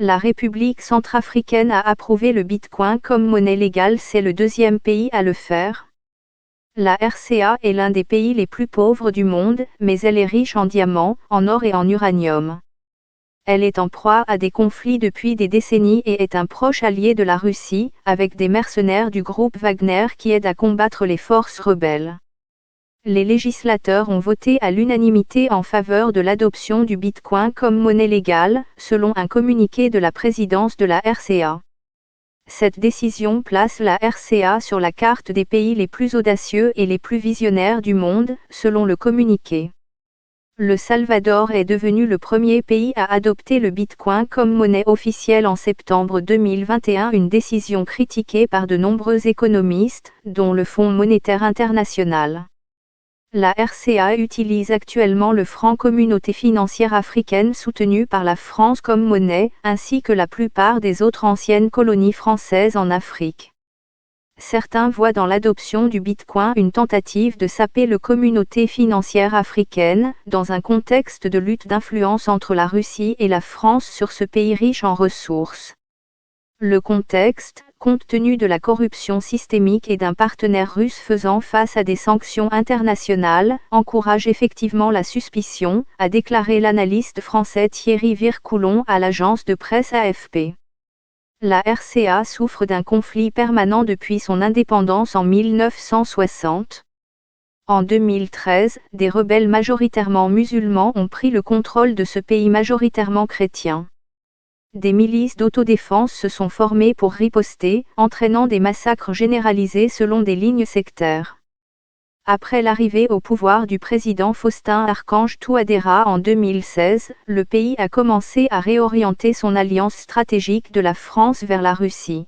La République centrafricaine a approuvé le Bitcoin comme monnaie légale. C'est le deuxième pays à le faire. La RCA est l'un des pays les plus pauvres du monde, mais elle est riche en diamants, en or et en uranium. Elle est en proie à des conflits depuis des décennies et est un proche allié de la Russie, avec des mercenaires du groupe Wagner qui aident à combattre les forces rebelles. Les législateurs ont voté à l'unanimité en faveur de l'adoption du Bitcoin comme monnaie légale, selon un communiqué de la présidence de la RCA. Cette décision place la RCA sur la carte des pays les plus audacieux et les plus visionnaires du monde, selon le communiqué. Le Salvador est devenu le premier pays à adopter le Bitcoin comme monnaie officielle en septembre 2021, une décision critiquée par de nombreux économistes, dont le Fonds monétaire international. La RCA utilise actuellement le franc Communauté financière africaine soutenu par la France comme monnaie, ainsi que la plupart des autres anciennes colonies françaises en Afrique. Certains voient dans l'adoption du Bitcoin une tentative de saper le Communauté financière africaine, dans un contexte de lutte d'influence entre la Russie et la France sur ce pays riche en ressources. Le contexte, compte tenu de la corruption systémique et d'un partenaire russe faisant face à des sanctions internationales, encourage effectivement la suspicion, a déclaré l'analyste français Thierry Vircoulon à l'agence de presse AFP. La RCA souffre d'un conflit permanent depuis son indépendance en 1960. En 2013, des rebelles majoritairement musulmans ont pris le contrôle de ce pays majoritairement chrétien. Des milices d'autodéfense se sont formées pour riposter, entraînant des massacres généralisés selon des lignes sectaires. Après l'arrivée au pouvoir du président Faustin-Archange Touadéra en 2016, le pays a commencé à réorienter son alliance stratégique de la France vers la Russie.